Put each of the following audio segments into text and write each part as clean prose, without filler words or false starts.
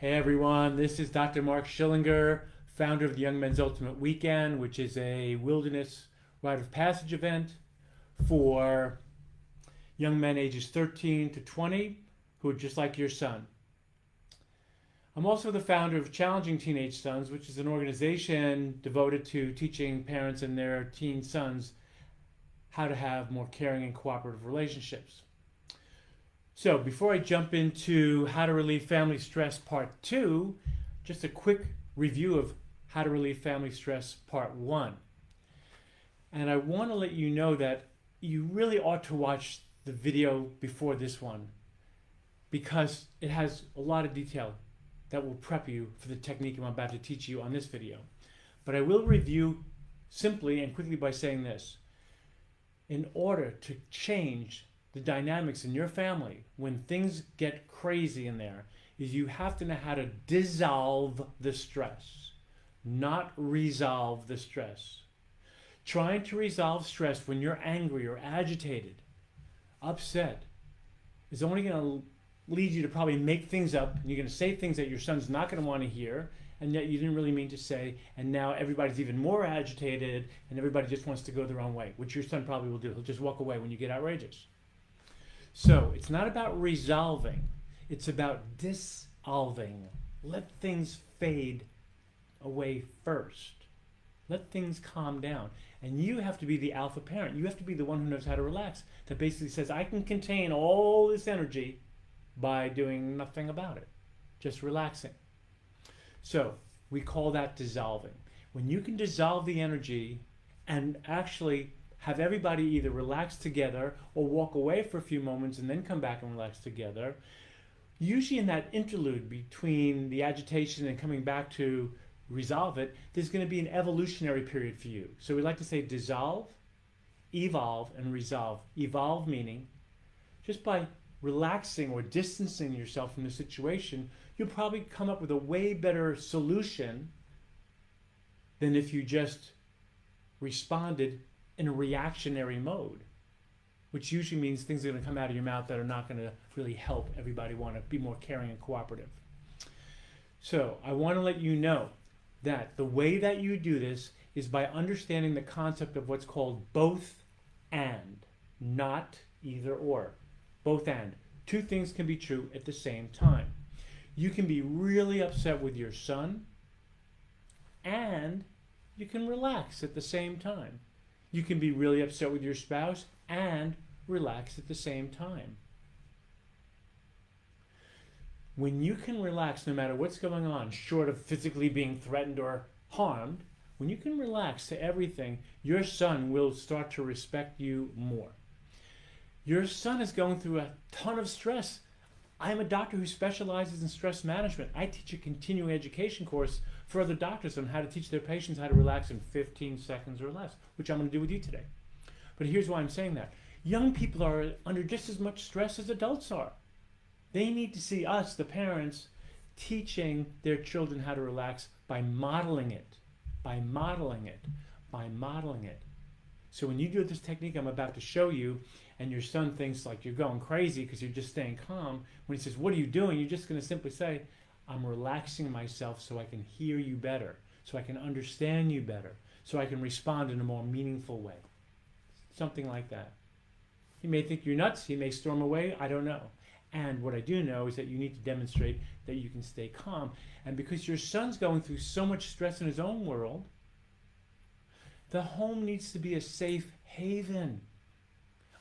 Hey everyone, this is Dr. Mark Schillinger, founder of the Young Men's Ultimate Weekend, which is a wilderness rite of passage event for young men ages 13 to 20 who are just like your son. I'm also the founder of Challenging Teenage Sons, which is an organization devoted to teaching parents and their teen sons how to have more caring and cooperative relationships. So before I jump into how to relieve family stress part 2, just a quick review of how to relieve family stress part 1. And I want to let you know that you really ought to watch the video before this one because it has a lot of detail that will prep you for the technique I'm about to teach you on this video. But I will review simply and quickly by saying this. In order to change the dynamics in your family when things get crazy in there, is you have to know how to dissolve the stress, not resolve the stress. Trying to resolve stress when you're angry or agitated, upset, is only going to lead you to probably make things up, and you're going to say things that your son's not going to want to hear and that you didn't really mean to say, and now everybody's even more agitated and everybody just wants to go their own way, which your son probably will do. He'll just walk away when you get outrageous. So it's not about resolving, it's about dissolving. Let things fade away first. Let things calm down. And you have to be the alpha parent. You have to be the one who knows how to relax. That basically says, I can contain all this energy by doing nothing about it. Just relaxing. So we call that dissolving. When you can dissolve the energy and actually have everybody either relax together or walk away for a few moments and then come back and relax together. Usually in that interlude between the agitation and coming back to resolve it, there's going to be an evolutionary period for you. So we like to say dissolve, evolve, and resolve. Evolve meaning just by relaxing or distancing yourself from the situation, you'll probably come up with a way better solution than if you just responded in a reactionary mode, which usually means things are going to come out of your mouth that are not going to really help everybody want to be more caring and cooperative. So I want to let you know that the way that you do this is by understanding the concept of what's called both and, not either or. Both and. Two things can be true at the same time. You can be really upset with your son and you can relax at the same time. You can be really upset with your spouse and relax at the same time. When you can relax no matter what's going on, short of physically being threatened or harmed, when you can relax to everything, your son will start to respect you more. Your son is going through a ton of stress. I'm a doctor who specializes in stress management. I teach a continuing education course for other doctors on how to teach their patients how to relax in 15 seconds or less, which I'm going to do with you today. But here's why I'm saying that. Young people are under just as much stress as adults are. They need to see us, the parents, teaching their children how to relax by modeling it, by modeling it, by modeling it. So when you do this technique I'm about to show you, and your son thinks like you're going crazy because you're just staying calm, when he says, what are you doing? You're just going to simply say, I'm relaxing myself so I can hear you better, so I can understand you better, so I can respond in a more meaningful way. Something like that. He may think you're nuts. He may storm away. I don't know. And what I do know is that you need to demonstrate that you can stay calm. And because your son's going through so much stress in his own world, the home needs to be a safe haven.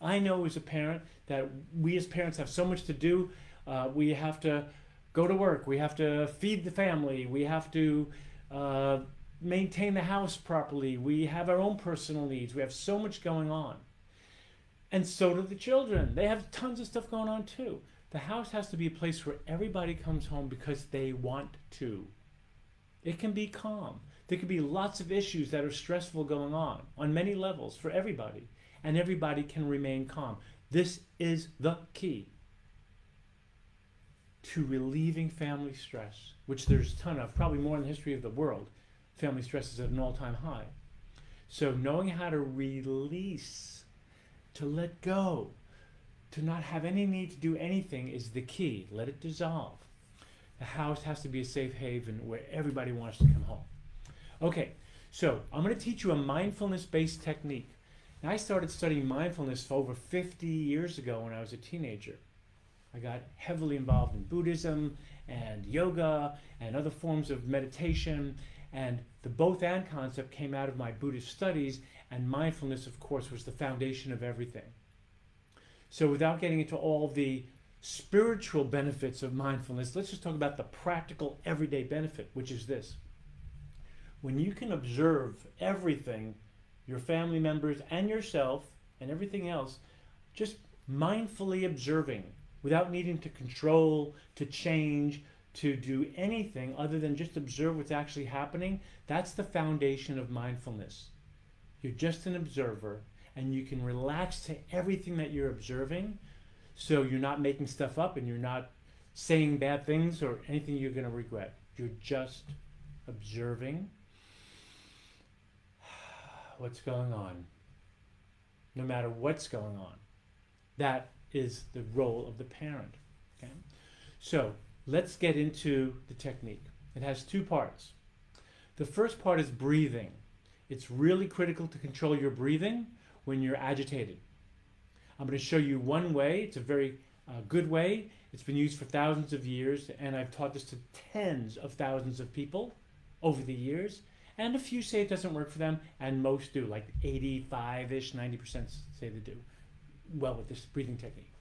I know as a parent that we as parents have so much to do. We have to go to work. We have to feed the family. We have to maintain the house properly. We have our own personal needs. We have so much going on. And so do the children. They have tons of stuff going on too. The house has to be a place where everybody comes home because they want to. It can be calm. There can be lots of issues that are stressful going on many levels for everybody. And everybody can remain calm. This is the key to relieving family stress, which there's a ton of, probably more in the history of the world. Family stress is at an all-time high. So knowing how to release, to let go, to not have any need to do anything is the key. Let it dissolve. The house has to be a safe haven where everybody wants to come home. Okay, so I'm going to teach you a mindfulness-based technique. Now, I started studying mindfulness for over 50 years ago when I was a teenager. I got heavily involved in Buddhism and yoga and other forms of meditation, and the both and concept came out of my Buddhist studies, and mindfulness, of course, was the foundation of everything. So without getting into all the spiritual benefits of mindfulness, let's just talk about the practical everyday benefit, which is this. When you can observe everything, your family members and yourself and everything else, just mindfully observing without needing to control, to change, to do anything other than just observe what's actually happening, that's the foundation of mindfulness. You're just an observer, and you can relax to everything that you're observing, so you're not making stuff up and you're not saying bad things or anything you're going to regret. You're just observing what's going on, no matter what's going on. That is the role of the parent. Okay? So let's get into the technique. It has two parts. The first part is breathing. It's really critical to control your breathing when you're agitated. I'm going to show you one way. It's a very good way. It's been used for thousands of years, and I've taught this to tens of thousands of people over the years. And a few say it doesn't work for them, and most do, like 85-ish, 90% say they do well with this breathing technique.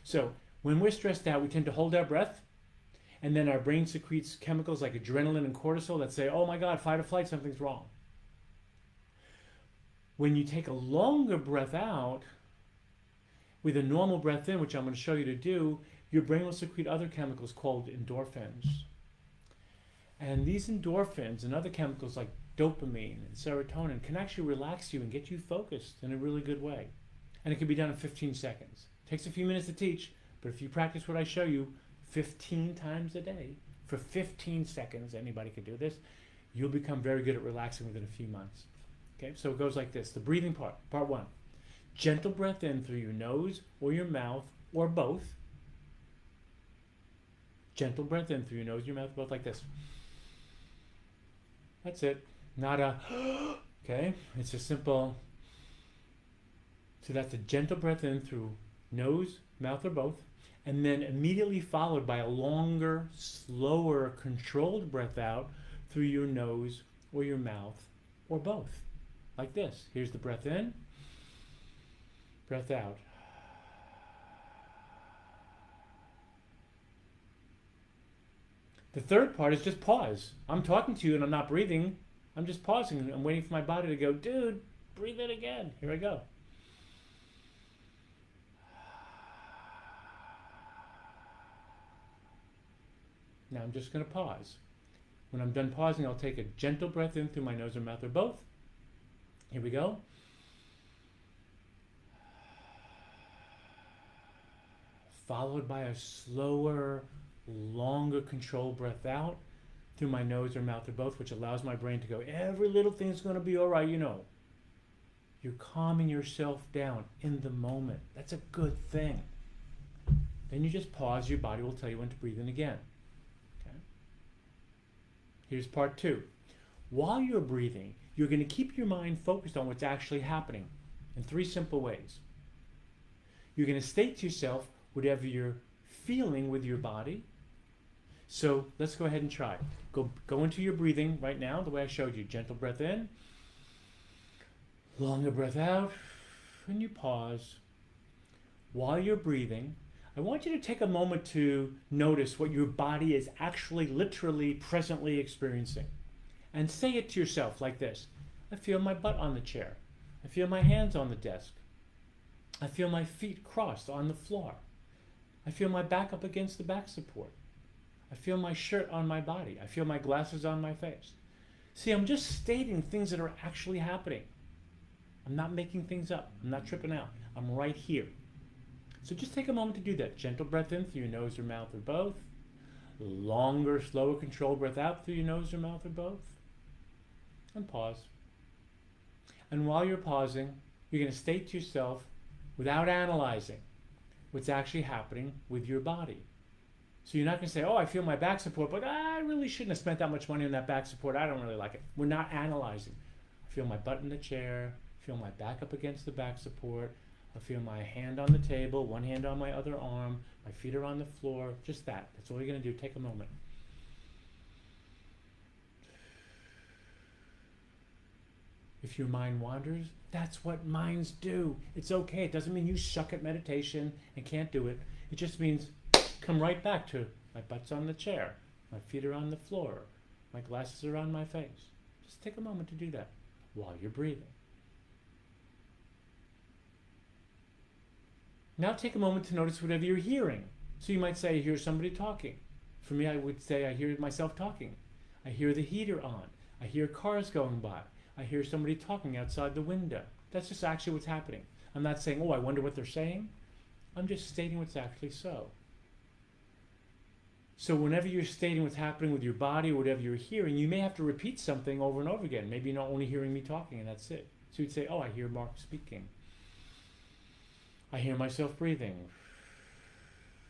So when we're stressed out, we tend to hold our breath, and then our brain secretes chemicals like adrenaline and cortisol that say, oh my God, fight or flight, something's wrong. When you take a longer breath out, with a normal breath in, which I'm going to show you to do, your brain will secrete other chemicals called endorphins. And these endorphins and other chemicals like dopamine and serotonin can actually relax you and get you focused in a really good way. And it can be done in 15 seconds. It takes a few minutes to teach, but if you practice what I show you 15 times a day, for 15 seconds, anybody can do this, you'll become very good at relaxing within a few months. Okay, so it goes like this. The breathing part, part one. Gentle breath in through your nose or your mouth or both. Gentle breath in through your nose, your mouth, both like this. That's it. Not a, okay? It's a simple, so that's a gentle breath in through nose, mouth, or both, and then immediately followed by a longer, slower, controlled breath out through your nose or your mouth or both. Like this. Here's the breath in, breath out. The third part is just pause. I'm talking to you and I'm not breathing. I'm just pausing. I'm waiting for my body to go, dude, breathe in again. Here I go. Now I'm just going to pause. When I'm done pausing, I'll take a gentle breath in through my nose or mouth or both. Here we go. Followed by a slower, longer controlled breath out through my nose or mouth or both, which allows my brain to go, every little thing's going to be all right, you know. You're calming yourself down in the moment. That's a good thing. Then you just pause. Your body will tell you when to breathe in again. Okay. Here's part two. While you're breathing, you're going to keep your mind focused on what's actually happening in three simple ways. You're going to state to yourself whatever you're feeling with your body. So let's go ahead and try. Go into your breathing right now, the way I showed you. Gentle breath in, longer breath out, and you pause. While you're breathing, I want you to take a moment to notice what your body is actually, literally, presently experiencing. And say it to yourself like this. I feel my butt on the chair. I feel my hands on the desk. I feel my feet crossed on the floor. I feel my back up against the back support. I feel my shirt on my body. I feel my glasses on my face. See, I'm just stating things that are actually happening. I'm not making things up. I'm not tripping out. I'm right here. So just take a moment to do that. Gentle breath in through your nose or mouth or both. Longer, slower, controlled breath out through your nose or mouth or both. And pause. And while you're pausing, you're going to state to yourself, without analyzing, what's actually happening with your body. So you're not going to say, oh, I feel my back support, but I really shouldn't have spent that much money on that back support. I don't really like it. We're not analyzing. I feel my butt in the chair, I feel my back up against the back support, I feel my hand on the table, one hand on my other arm, my feet are on the floor, just that. That's all you're going to do. Take a moment. If your mind wanders, that's what minds do. It's okay. It doesn't mean you suck at meditation and can't do it. It just means come right back to my butt's on the chair, my feet are on the floor, my glasses are on my face. Just take a moment to do that while you're breathing. Now take a moment to notice whatever you're hearing. So you might say, I hear somebody talking. For me, I would say I hear myself talking. I hear the heater on. I hear cars going by. I hear somebody talking outside the window. That's just actually what's happening. I'm not saying, oh, I wonder what they're saying. I'm just stating what's actually so. So whenever you're stating what's happening with your body or whatever you're hearing, you may have to repeat something over and over again. Maybe you're not only hearing me talking and that's it. So you'd say, oh, I hear Mark speaking. I hear myself breathing.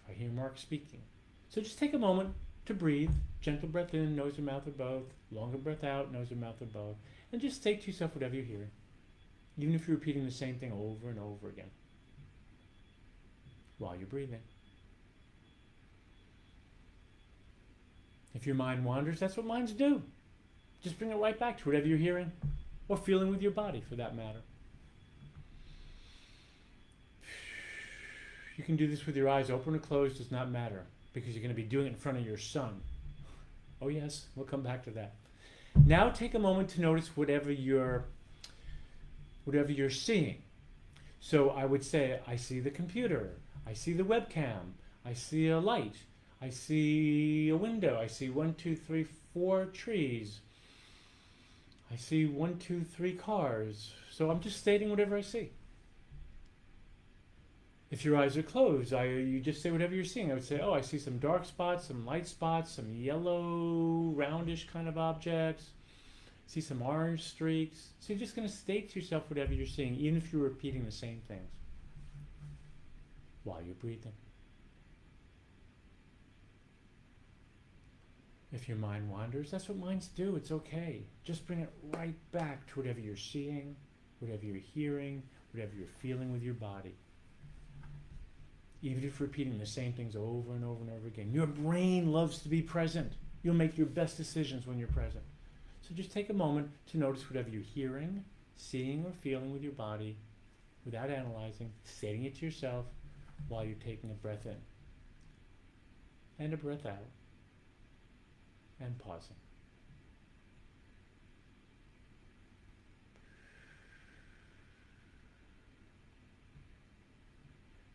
I hear Mark speaking. So just take a moment to breathe. Gentle breath in, nose and mouth or both. Longer breath out, nose and mouth or both. And just say to yourself whatever you're hearing. Even if you're repeating the same thing over and over again. While you're breathing. If your mind wanders, that's what minds do. Just bring it right back to whatever you're hearing or feeling with your body for that matter. You can do this with your eyes open or closed, does not matter, because you're going to be doing it in front of your son. Oh yes, we'll come back to that. Now take a moment to notice whatever you're seeing. So I would say, I see the computer, I see the webcam, I see a light, I see a window, I see 1, 2, 3, 4 trees, I see 1, 2, 3 cars. So I'm just stating whatever I see. If your eyes are closed, you just say whatever you're seeing. I would say, oh, I see some dark spots, some light spots, some yellow, roundish kind of objects. See some orange streaks. So you're just going to state to yourself whatever you're seeing, even if you're repeating the same things while you're breathing. If your mind wanders, that's what minds do. It's okay. Just bring it right back to whatever you're seeing, whatever you're hearing, whatever you're feeling with your body. Even if you're repeating the same things over and over and over again. Your brain loves to be present. You'll make your best decisions when you're present. So just take a moment to notice whatever you're hearing, seeing, or feeling with your body without analyzing, stating it to yourself while you're taking a breath in and a breath out and pausing.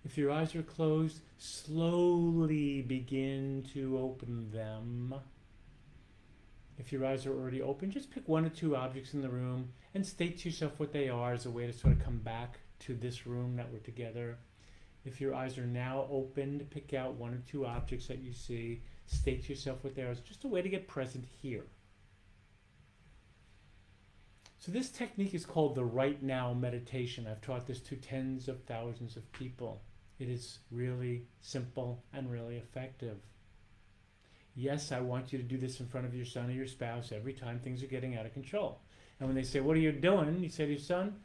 If your eyes are closed, slowly begin to open them. If your eyes are already open, just pick 1 or 2 objects in the room and state to yourself what they are as a way to sort of come back to this room that we're together. If your eyes are now opened, pick out 1 or 2 objects that you see, state to yourself what they are. It's just a way to get present here. So this technique is called the right now meditation. I've taught this to tens of thousands of people. It is really simple and really effective. Yes, I want you to do this in front of your son or your spouse every time things are getting out of control. And when they say, what are you doing? You say to your son,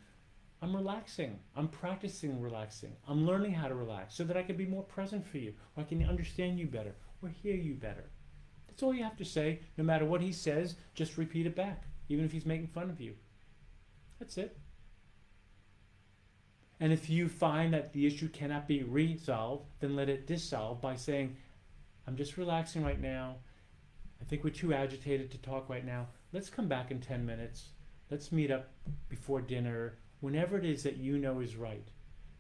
I'm relaxing. I'm practicing relaxing. I'm learning how to relax so that I can be more present for you, or I can understand you better, or hear you better. That's all you have to say. No matter what he says, just repeat it back, even if he's making fun of you. That's it. And if you find that the issue cannot be resolved, then let it dissolve by saying, I'm just relaxing right now. I think we're too agitated to talk right now. Let's come back in 10 minutes. Let's meet up before dinner, whenever it is that you know is right.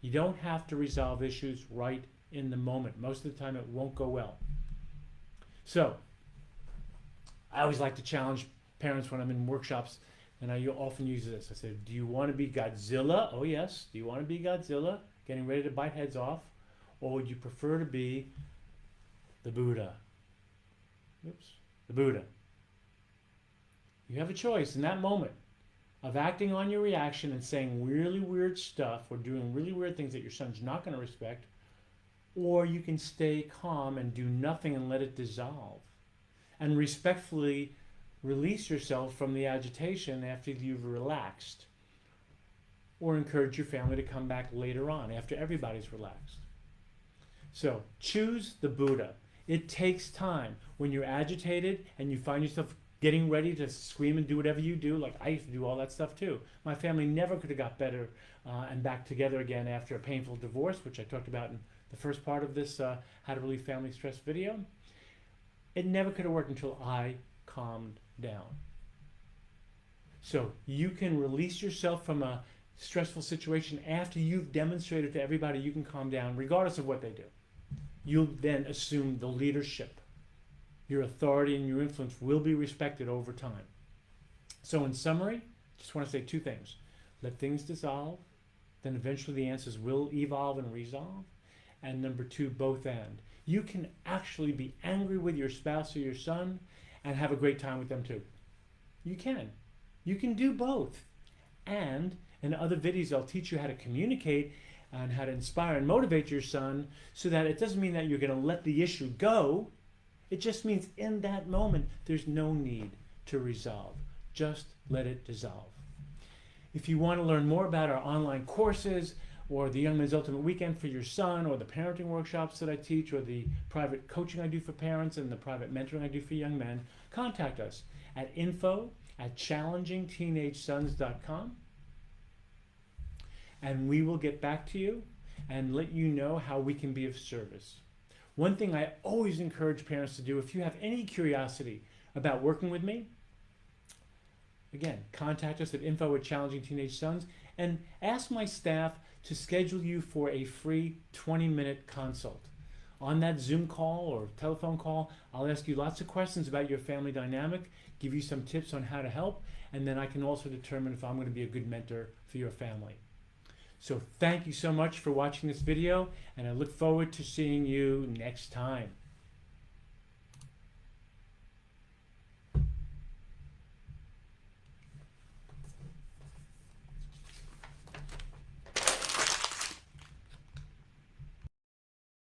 You don't have to resolve issues right in the moment. Most of the time it won't go well. So, I always like to challenge parents when I'm in workshops, and I often use this. I say, do you want to be Godzilla? Oh yes. Do you want to be Godzilla, getting ready to bite heads off? Or would you prefer to be the Buddha? Oops. The Buddha. You have a choice in that moment of acting on your reaction and saying really weird stuff or doing really weird things that your son's not going to respect, or you can stay calm and do nothing and let it dissolve, and respectfully release yourself from the agitation after you've relaxed, or encourage your family to come back later on after everybody's relaxed. So choose the Buddha. It takes time. When you're agitated and you find yourself getting ready to scream and do whatever you do, like I used to do all that stuff too. My family never could have got better and back together again after a painful divorce, which I talked about in the first part of this How to Relieve Family Stress video. It never could have worked until I calmed down. So you can release yourself from a stressful situation after you've demonstrated to everybody you can calm down, regardless of what they do. You'll then assume the leadership. Your authority and your influence will be respected over time. So in summary, just want to say two things. Let things dissolve, then eventually the answers will evolve and resolve. And number two, both end. You can actually be angry with your spouse or your son and have a great time with them too. You can. You can do both. And in other videos, I'll teach you how to communicate and how to inspire and motivate your son, so that it doesn't mean that you're going to let the issue go. It just means in that moment, there's no need to resolve. Just let it dissolve. If you want to learn more about our online courses, or the Young Men's Ultimate Weekend for your son, or the parenting workshops that I teach, or the private coaching I do for parents, and the private mentoring I do for young men, contact us at info@challengingteenagesons.com. And we will get back to you and let you know how we can be of service. One thing I always encourage parents to do, if you have any curiosity about working with me, again, contact us at info@challengingteenagesons and ask my staff to schedule you for a free 20-minute consult. On that Zoom call or telephone call, I'll ask you lots of questions about your family dynamic, give you some tips on how to help, and then I can also determine if I'm going to be a good mentor for your family. So thank you so much for watching this video, and I look forward to seeing you next time.